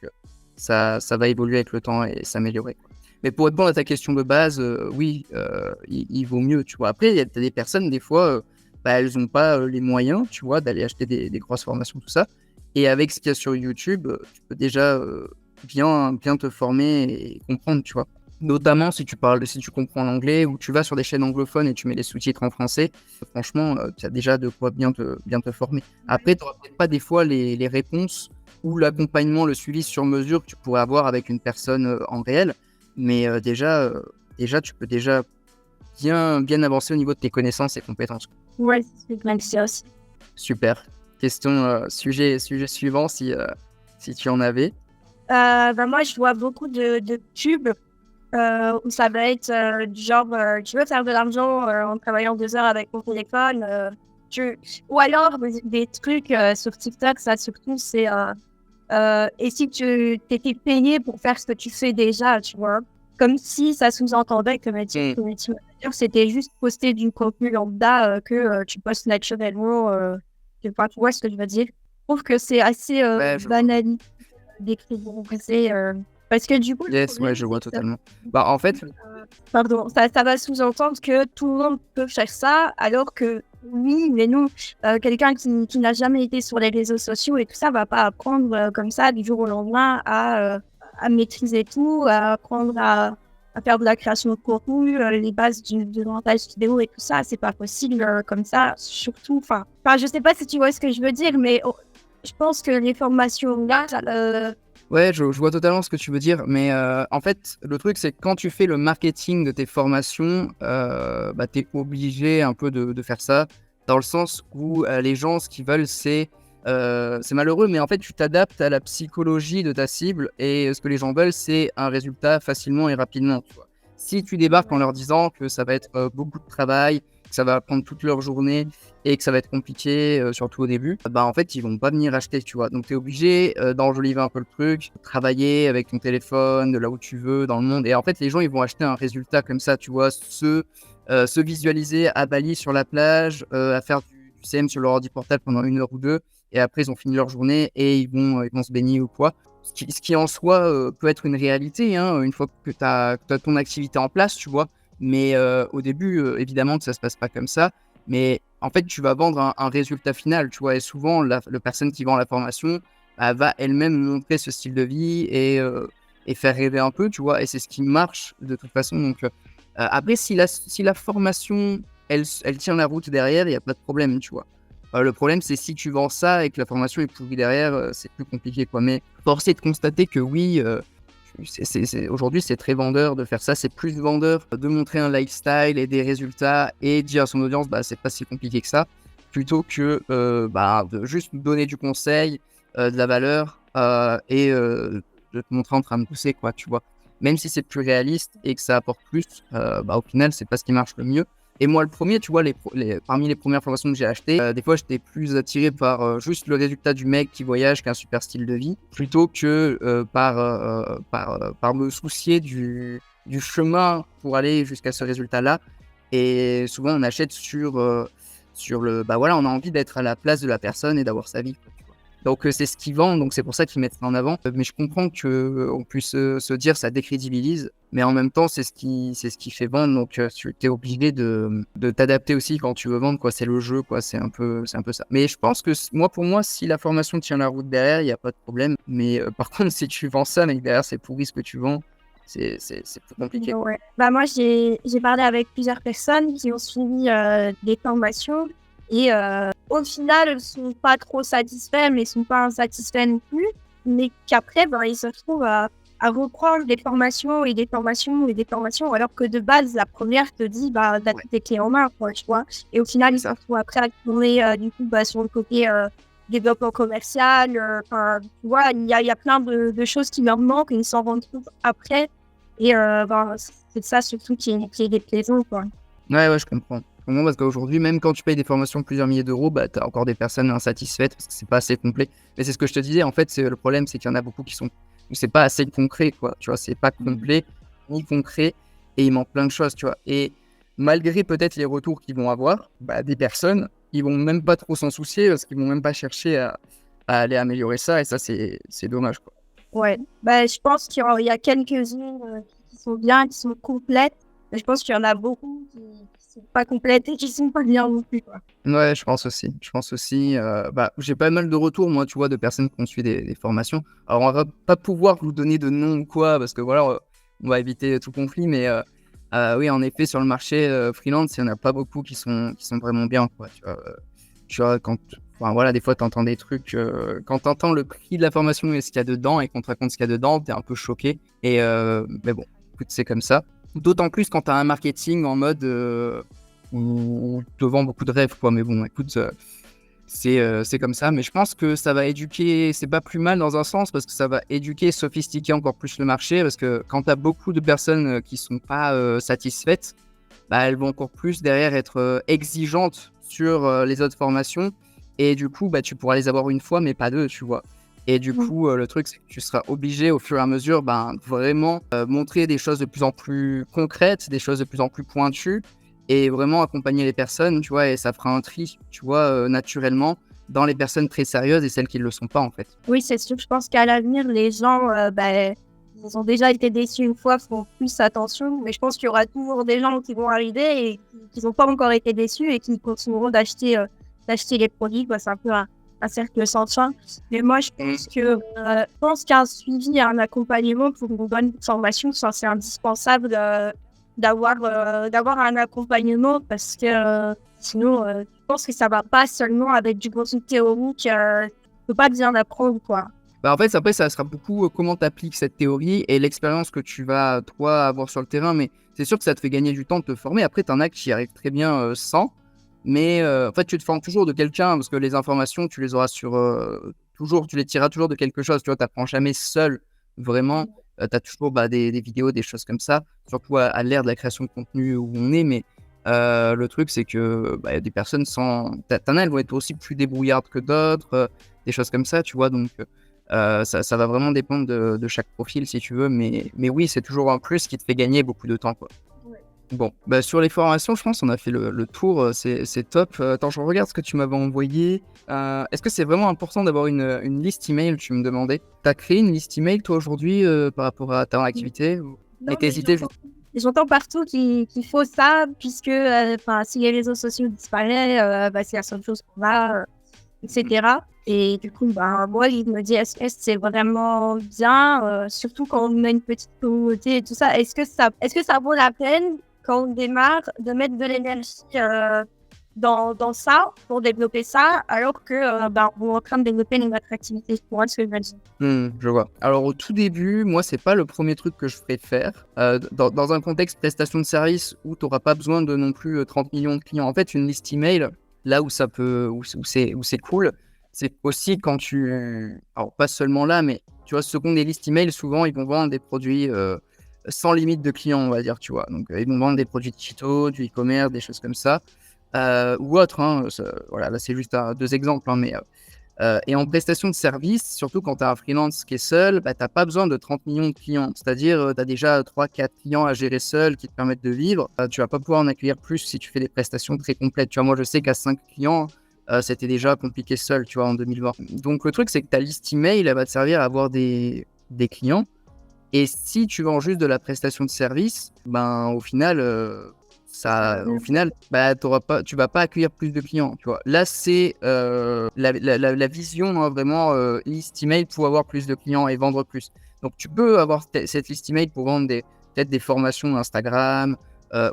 ça va évoluer avec le temps et s'améliorer, quoi. Mais pour répondre à ta question de base, oui, il vaut mieux, tu vois. Après, il y a des personnes, des fois, bah, elles n'ont pas les moyens, tu vois, d'aller acheter des grosses formations, tout ça. Et avec ce qu'il y a sur YouTube, tu peux déjà bien te former et comprendre, tu vois. Notamment si tu comprends l'anglais ou tu vas sur des chaînes anglophones et tu mets les sous-titres en français, franchement, tu as déjà de quoi bien te former. Après, tu n'auras peut-être pas des fois les réponses ou l'accompagnement, le suivi sur mesure que tu pourrais avoir avec une personne en réel, mais déjà, tu peux déjà bien avancé au niveau de tes connaissances et compétences. Ouais, c'est bien que c'est aussi. Super. Question, sujet suivant si tu en avais. Moi, je vois beaucoup de pubs où ça va être du genre, tu veux faire de l'argent en travaillant 2 heures avec ton téléphone. Ou alors des trucs sur TikTok, ça surtout, c'est et si tu t'étais payé pour faire ce que tu fais déjà, tu vois. Comme si ça sous-entendait que community manager, c'était juste poster du contenu lambda que tu postes naturellement. Tu vois ce que je veux dire. Je trouve que c'est assez Ouais, je vois. banalisé d'écrire. Parce que du coup, le Yes, ouais, problème, je c'est vois que ça, totalement. Bah, en fait, pardon, ça va sous-entendre que tout le monde peut faire ça, alors que oui, mais non. Quelqu'un qui n'a jamais été sur les réseaux sociaux et tout ça va pas apprendre comme ça du jour au lendemain à maîtriser tout, à apprendre à faire de la création de contenu, les bases du montage vidéo et tout ça. C'est pas possible comme ça, surtout. Enfin, je sais pas si tu vois ce que je veux dire, mais je pense que les formations là, ouais, je vois totalement ce que tu veux dire, mais en fait, le truc, c'est que quand tu fais le marketing de tes formations, bah, tu es obligé un peu de faire ça, dans le sens où les gens, ce qu'ils veulent, c'est malheureux, mais en fait, tu t'adaptes à la psychologie de ta cible, et ce que les gens veulent, c'est un résultat facilement et rapidement, tu vois. Si tu débarques en leur disant que ça va être beaucoup de travail, que ça va prendre toute leur journée, et que ça va être compliqué, surtout au début, bah en fait, ils vont pas venir acheter, tu vois. Donc, tu es obligé d'enjoliver un peu le truc, travailler avec ton téléphone, de là où tu veux, dans le monde. Et en fait, les gens, ils vont acheter un résultat comme ça, tu vois, se visualiser à Bali sur la plage, à faire du CM sur leur ordi portable pendant 1 heure ou 2. Et après, ils ont fini leur journée et ils vont se baigner ou quoi. Ce qui en soi peut être une réalité, hein, une fois que tu as ton activité en place, tu vois. Mais au début, évidemment que ça se passe pas comme ça. Mais en fait, tu vas vendre un résultat final, tu vois. Et souvent, la personne qui vend la formation va elle-même montrer ce style de vie et faire rêver un peu, tu vois. Et c'est ce qui marche de toute façon. Donc, après, si la formation, elle tient la route derrière, il n'y a pas de problème, tu vois. Le problème, c'est si tu vends ça et que la formation est pourrie derrière, c'est plus compliqué, quoi. Mais force est de constater que oui, aujourd'hui, c'est très vendeur de faire ça. C'est plus vendeur de montrer un lifestyle et des résultats et dire à son audience, bah, c'est pas si compliqué que ça, plutôt que de juste donner du conseil, de la valeur et de te montrer en train de pousser, quoi, tu vois. Même si c'est plus réaliste et que ça apporte plus, au final, c'est pas ce qui marche le mieux. Et moi, le premier, tu vois, parmi les premières formations que j'ai achetées, des fois, j'étais plus attiré par juste le résultat du mec qui voyage, qui a un super style de vie, plutôt que par me soucier du chemin pour aller jusqu'à ce résultat-là. Et souvent, on achète sur le... Bah voilà, on a envie d'être à la place de la personne et d'avoir sa vie, quoi, tu vois. Donc, c'est ce qu'ils vendent, donc c'est pour ça qu'ils mettent ça en avant. Mais je comprends qu'on puisse se dire ça décrédibilise, mais en même temps, c'est ce qui fait vendre. Donc, tu es obligé de t'adapter aussi quand tu veux vendre, quoi. C'est le jeu, quoi. C'est un peu ça. Mais je pense que pour moi, si la formation tient la route derrière, il n'y a pas de problème. Mais par contre, si tu vends ça, mais que derrière, c'est pourri ce que tu vends, c'est plus compliqué. ouais. Moi, j'ai parlé avec plusieurs personnes qui ont suivi des formations et au final, ils ne sont pas trop satisfaits, mais ils ne sont pas insatisfaits non plus. Mais qu'après, ils se retrouvent à reprendre des formations et des formations et des formations, alors que de base, la première te dit t'as Ouais, tes clés en main, quoi, tu vois. Et au final, c'est ils se ça. retrouvent après à tourner sur le côté développement commercial. Tu vois, il y a plein de choses qui leur manquent et ils s'en rendent compte après. Et c'est ça surtout qui est déplaisant, quoi. Ouais, je comprends. Je comprends parce qu'aujourd'hui, même quand tu payes des formations de plusieurs milliers d'euros, bah, tu as encore des personnes insatisfaites parce que c'est pas assez complet. Mais c'est ce que je te disais, en fait, le problème, c'est qu'il y en a beaucoup où c'est pas assez concret, quoi. Tu vois, c'est pas complet ni concret et il manque plein de choses, tu vois. Et malgré peut-être les retours qu'ils vont avoir, bah, des personnes, ils vont même pas trop s'en soucier parce qu'ils vont même pas chercher à aller améliorer ça et ça, c'est dommage, quoi. Ouais. Je pense qu'il y a quelques-unes qui sont bien, qui sont complètes. Mais je pense qu'il y en a beaucoup qui sont pas complètes et qui sont pas bien non plus, quoi. Ouais, je pense aussi. J'ai pas mal de retours, moi, tu vois, de personnes qui ont suivi des formations. Alors, on va pas pouvoir vous donner de nom ou quoi, parce que voilà, on va éviter tout conflit, mais oui, en effet, sur le marché freelance, il n'y en a pas beaucoup qui sont vraiment bien, quoi. Tu vois, enfin, voilà, des fois, tu entends des trucs, quand tu entends le prix de la formation et ce qu'il y a dedans, et qu'on te raconte ce qu'il y a dedans, tu es un peu choqué. Mais bon, écoute, c'est comme ça. D'autant plus quand tu as un marketing en mode où tu te vends beaucoup de rêves, quoi. Mais bon, écoute, c'est comme ça. Mais je pense que ça va éduquer, c'est pas plus mal dans un sens, parce que ça va éduquer et sophistiquer encore plus le marché. Parce que quand tu as beaucoup de personnes qui sont pas satisfaites, bah, elles vont encore plus derrière être exigeantes sur les autres formations. Et du coup, bah, tu pourras les avoir une fois, mais pas deux, tu vois. Et du coup, le truc, c'est que tu seras obligé au fur et à mesure, ben, vraiment montrer des choses de plus en plus concrètes, des choses de plus en plus pointues, et vraiment accompagner les personnes, tu vois, et ça fera un tri, tu vois, naturellement, dans les personnes très sérieuses et celles qui ne le sont pas, en fait. Oui, c'est sûr. Je pense qu'à l'avenir, les gens, ils ont déjà été déçus une fois, font plus attention. Mais je pense qu'il y aura toujours des gens qui vont arriver et qui n'ont pas encore été déçus et qui continueront d'acheter les produits. Quoi. C'est un peu un cercle sans fin. Mais moi, je pense qu'un suivi, un accompagnement pour une bonne formation, ça, c'est indispensable d'avoir un accompagnement parce que sinon, je pense que ça va pas seulement avec du contenu théorique. Tu peux pas bien apprendre, quoi. Bah, en fait, après, ça sera beaucoup comment tu appliques cette théorie et l'expérience que tu vas, toi, avoir sur le terrain. Mais c'est sûr que ça te fait gagner du temps de te former. Après, tu en as qui arrivent très bien sans. Mais en fait, tu te formes toujours de quelqu'un parce que les informations, tu les auras sur. Toujours, tu les tireras toujours de quelque chose. Tu vois, tu n'apprends jamais seul. Vraiment, tu as toujours des vidéos, des choses comme ça. Surtout à l'ère de la création de contenu où on est. Mais le truc, c'est que y a des personnes sans. T'en as, elles vont être aussi plus débrouillardes que d'autres. Des choses comme ça, tu vois. Donc. Ça va vraiment dépendre de chaque profil si tu veux, mais oui, c'est toujours un plus qui te fait gagner beaucoup de temps, quoi. Ouais. Bon, bah, sur les formations, je pense qu'on a fait le tour, c'est top. Attends, je regarde ce que tu m'avais envoyé. Est-ce que c'est vraiment important d'avoir une liste email, tu me demandais? T'as créé une liste email toi aujourd'hui par rapport à ta activité Non, et t'as mais hésité j'entends partout qu'il faut ça, puisque si les réseaux sociaux disparaissent, c'est la seule chose qu'on a, etc. Et du coup, moi, il me dit, est-ce que c'est vraiment bien, surtout quand on a une petite communauté et tout ça, est-ce que ça vaut la peine, quand on démarre, de mettre de l'énergie dans ça, pour développer ça, alors que on est en train de développer notre activité. Pour moi, ce que je me dis. Je vois. Alors au tout début, moi c'est pas le premier truc que je ferais faire. Dans un contexte prestation de service où tu n'auras pas besoin de non plus 30 millions de clients. En fait, une liste email, là où ça peut, où c'est cool, c'est aussi quand alors pas seulement là, mais tu vois, ceux qui ont des listes email, souvent ils vont vendre des produits sans limite de clients, on va dire, tu vois. Donc ils vont vendre des produits digitaux, du e-commerce, des choses comme ça, ou autres. Hein, voilà, là c'est juste deux exemples, hein, mais et en prestation de service, surtout quand tu as un freelance qui est seul, tu n'as pas besoin de 30 millions de clients. C'est-à-dire, tu as déjà 3-4 clients à gérer seul qui te permettent de vivre. Tu vas pas pouvoir en accueillir plus si tu fais des prestations très complètes. Tu vois, moi, je sais qu'à 5 clients, c'était déjà compliqué seul, tu vois, en 2020. Donc, le truc, c'est que ta liste email, elle va te servir à avoir des clients. Et si tu vends juste de la prestation de service, au final, tu vas pas accueillir plus de clients, tu vois. Là, c'est la vision, hein, vraiment liste email pour avoir plus de clients et vendre plus. Donc, tu peux avoir cette liste email pour vendre peut-être des formations Instagram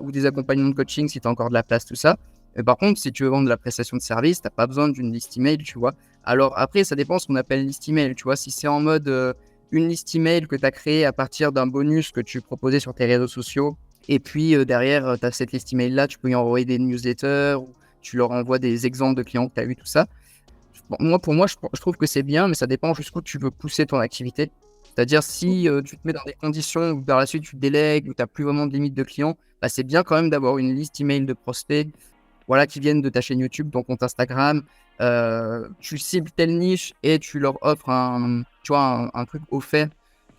ou des accompagnements de coaching si tu as encore de la place, tout ça. Et par contre, si tu veux vendre de la prestation de service, tu n'as pas besoin d'une liste email, tu vois. Alors après, ça dépend ce qu'on appelle liste email, tu vois. Si c'est en mode une liste email que tu as créée à partir d'un bonus que tu proposais sur tes réseaux sociaux, et puis derrière, tu as cette liste email-là, tu peux y envoyer des newsletters, ou tu leur envoies des exemples de clients que tu as eu, tout ça. Bon, pour moi, je trouve que c'est bien, mais ça dépend jusqu'où tu veux pousser ton activité. C'est-à-dire, si tu te mets dans des conditions où par la suite tu délègues, où tu n'as plus vraiment de limite de clients, c'est bien quand même d'avoir une liste email de prospects, voilà, qui viennent de ta chaîne YouTube, ton compte Instagram. Tu cibles telle niche et tu leur offres un truc offert,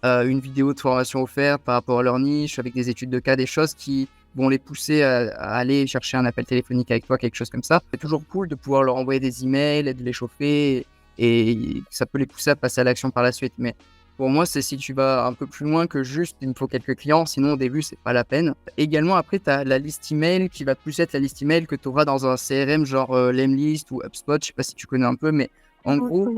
une vidéo de formation offerte par rapport à leur niche, avec des études de cas, des choses qui vont les pousser à aller chercher un appel téléphonique avec toi, quelque chose comme ça. C'est toujours cool de pouvoir leur envoyer des emails et de les chauffer, et ça peut les pousser à passer à l'action par la suite. Mais pour moi, c'est si tu vas un peu plus loin que juste il me faut quelques clients, sinon au début, c'est pas la peine. Également, après, tu as la liste email qui va plus être la liste email que tu auras dans un CRM genre Lemlist ou HubSpot, je sais pas si tu connais un peu, mais en gros,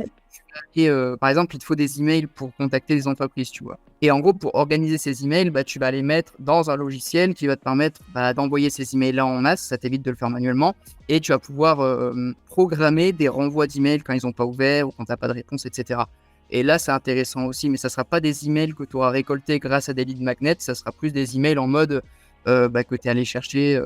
par exemple, il te faut des emails pour contacter les entreprises, tu vois. Et en gros, pour organiser ces emails, tu vas les mettre dans un logiciel qui va te permettre d'envoyer ces emails-là en masse. Ça t'évite de le faire manuellement. Et tu vas pouvoir programmer des renvois d'emails quand ils n'ont pas ouvert ou quand tu n'as pas de réponse, etc. Et là, c'est intéressant aussi, mais ça sera pas des emails que tu auras récoltés grâce à des lead magnets, ça sera plus des emails en mode que tu es allé chercher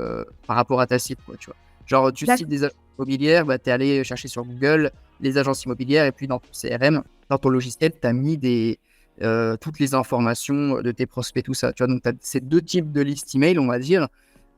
par rapport à ta cible, quoi, tu vois. Genre, tu cites des agences immobilières, tu es allé chercher sur Google les agences immobilières et puis dans ton CRM, dans ton logiciel, tu as mis toutes les informations de tes prospects, tout ça. Tu vois, donc, tu as ces deux types de listes email, on va dire.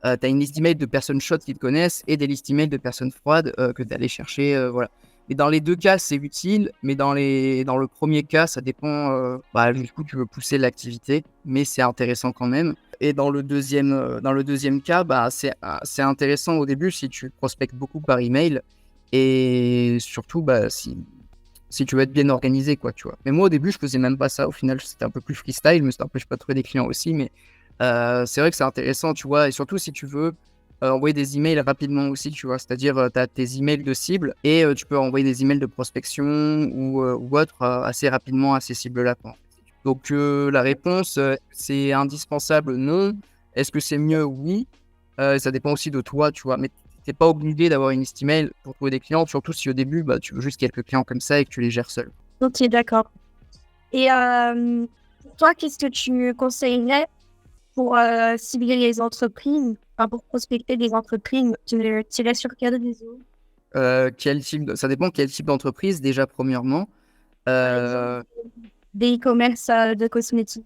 Tu as une liste email de personnes chaudes qui te connaissent et des listes email de personnes froides que tu es allé chercher, voilà. Et dans les deux cas, c'est utile, mais dans le premier cas, ça dépend jusqu'où tu veux pousser l'activité, mais c'est intéressant quand même. Et dans le deuxième cas, c'est intéressant au début si tu prospectes beaucoup par email et surtout si tu veux être bien organisé, quoi, tu vois. Mais moi, au début, je faisais même pas ça. Au final, c'était un peu plus freestyle, mais ça n'empêche pas de trouver des clients aussi. Mais c'est vrai que c'est intéressant, tu vois. Et surtout, si tu veux envoyer des emails rapidement aussi, tu vois. C'est-à-dire, tu as tes emails de cible et tu peux envoyer des emails de prospection ou autre assez rapidement à ces cibles-là, quoi. Donc, la réponse, c'est indispensable, non. Est-ce que c'est mieux? Oui. Ça dépend aussi de toi, tu vois. Mais t'es pas obligé d'avoir une liste email pour trouver des clients, surtout si au début, tu veux juste quelques clients comme ça et que tu les gères seul. Ok, d'accord. Et pour toi, qu'est-ce que tu conseillerais pour cibler les entreprises, pour prospecter des entreprises? Tu les sur quel réseau? Ça dépend quel type d'entreprise, déjà, premièrement. Des e-commerce de cosmétiques.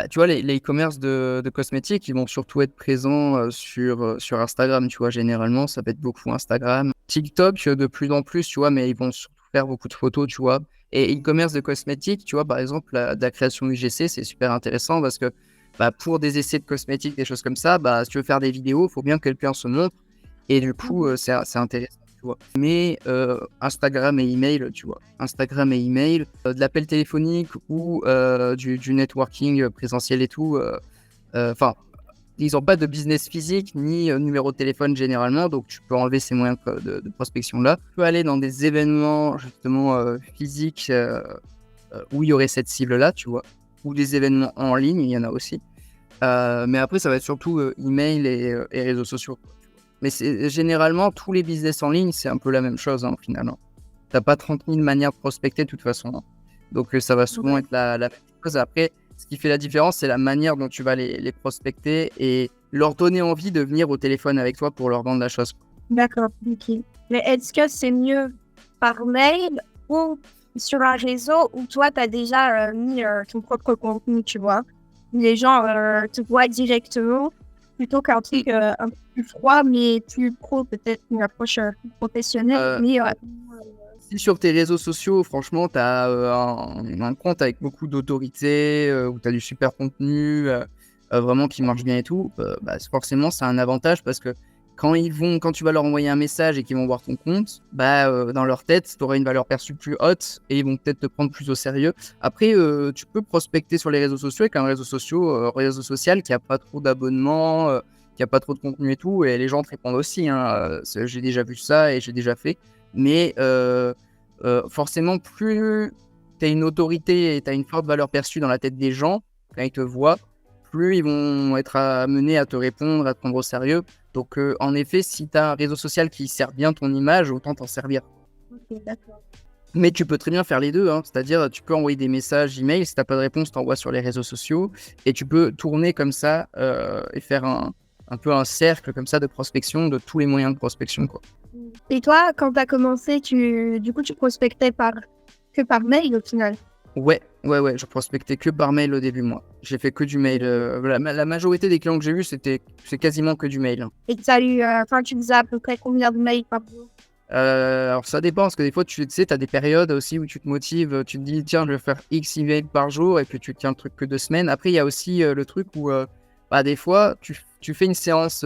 Tu vois, les e-commerce de cosmétiques, ils vont surtout être présents sur Instagram, tu vois, généralement, ça va être beaucoup Instagram. TikTok, de plus en plus, tu vois, mais ils vont surtout faire beaucoup de photos, tu vois. Et e-commerce de cosmétiques, tu vois, par exemple, de la création UGC, c'est super intéressant parce que pour des essais de cosmétiques, des choses comme ça, si tu veux faire des vidéos, il faut bien que quelqu'un se montre. Et du coup, c'est intéressant. Tu vois. Mais Instagram et email, tu vois. Instagram et email, de l'appel téléphonique ou du networking présentiel et tout. Enfin, ils n'ont pas de business physique ni numéro de téléphone généralement, donc tu peux enlever ces moyens de prospection-là. Tu peux aller dans des événements justement physiques où il y aurait cette cible-là, tu vois. Ou des événements en ligne, il y en a aussi. Mais après, ça va être surtout email et réseaux sociaux. Mais généralement, tous les business en ligne, c'est un peu la même chose, hein, finalement. Tu n'as pas 30 000 manières de prospecter de toute façon, hein. Donc, ça va souvent être la même chose. Après, ce qui fait la différence, c'est la manière dont tu vas les prospecter et leur donner envie de venir au téléphone avec toi pour leur vendre la chose. D'accord, ok. Mais est-ce que c'est mieux par mail ou sur un réseau où toi, tu as déjà mis ton propre contenu, tu vois? Les gens te voient directement plutôt qu'un truc un peu plus froid, mais plus pro, peut-être une approche plus professionnelle. Si sur tes réseaux sociaux, franchement, tu as un compte avec beaucoup d'autorité, où tu as du super contenu, vraiment qui marche bien et tout, forcément, c'est un avantage parce que quand tu vas leur envoyer un message et qu'ils vont voir ton compte, dans leur tête, tu auras une valeur perçue plus haute et ils vont peut-être te prendre plus au sérieux. Après, tu peux prospecter sur les réseaux sociaux avec un réseau social qui n'a pas trop d'abonnements, qui n'a pas trop de contenu et tout, et les gens te répondent aussi, hein, j'ai déjà vu ça et j'ai déjà fait. Mais forcément, plus tu as une autorité et tu as une forte valeur perçue dans la tête des gens, quand ils te voient, plus ils vont être amenés à te répondre, à te prendre au sérieux. Donc, en effet, si tu as un réseau social qui sert bien ton image, autant t'en servir. Ok, d'accord. Mais tu peux très bien faire les deux, hein. C'est-à-dire, tu peux envoyer des messages email, si tu n'as pas de réponse, tu envoies sur les réseaux sociaux, et tu peux tourner comme ça et faire un peu un cercle comme ça de prospection, de tous les moyens de prospection, quoi. Et toi, quand tu as commencé, tu prospectais que par mail au final? Ouais, je prospectais que par mail au début, moi. J'ai fait que du mail. La majorité des clients que j'ai eus, c'est quasiment que du mail, hein. Et tu faisais à peu près combien de mails par jour? Alors ça dépend, parce que des fois, tu sais, tu as des périodes aussi où tu te motives, tu te dis, tiens, je vais faire X emails par jour, et puis tu tiens le truc que 2 semaines. Après, il y a aussi le truc où, des fois, tu fais une séance, tu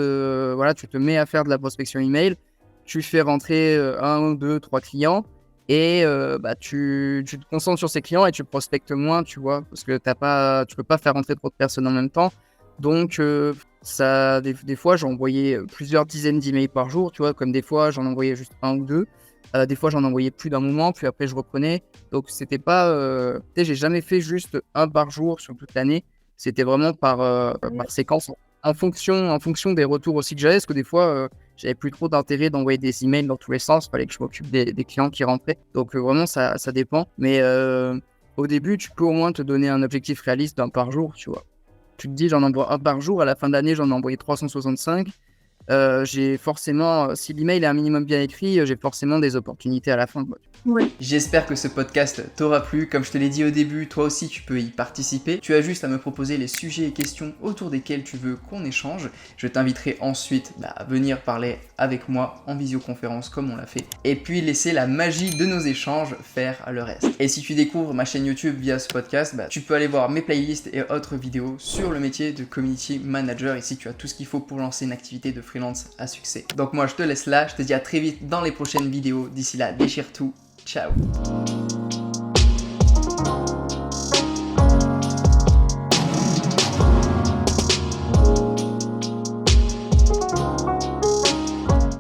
te mets à faire de la prospection email, tu fais rentrer 1, 2, 3 clients, et tu te concentres sur ces clients et tu prospectes moins, tu vois, parce que tu peux pas faire rentrer trop de personnes en même temps. Donc, des fois, j'envoyais plusieurs dizaines d'emails par jour, tu vois, comme des fois, j'en envoyais juste 1 ou 2. Des fois, j'en envoyais plus d'un moment, puis après, je reprenais. Donc, c'était pas... tu sais, j'ai jamais fait juste 1 par jour sur toute l'année. C'était vraiment par séquence, en fonction des retours aussi que j'avais, parce que des fois, j'avais plus trop d'intérêt d'envoyer des emails dans tous les sens. Il fallait que je m'occupe des clients qui rentraient. Donc, vraiment, ça dépend. Mais au début, tu peux au moins te donner un objectif réaliste d'un par jour, tu vois. Tu te dis, j'en envoie un par jour, à la fin de l'année, j'en ai envoyé 365. J'ai forcément, si l'email est un minimum bien écrit, j'ai forcément des opportunités à la fin, quoi. Oui. J'espère que ce podcast t'aura plu. Comme je te l'ai dit au début, toi aussi tu peux y participer. Tu as juste à me proposer les sujets et questions autour desquels tu veux qu'on échange. Je t'inviterai ensuite à venir parler avec moi en visioconférence comme on l'a fait. Et puis laisser la magie de nos échanges faire le reste. Et si tu découvres ma chaîne YouTube via ce podcast, tu peux aller voir mes playlists et autres vidéos sur le métier de community manager. Ici tu as tout ce qu'il faut pour lancer une activité de freelance à succès. Donc moi je te laisse là, je te dis à très vite dans les prochaines vidéos. D'ici là, déchire tout. Ciao.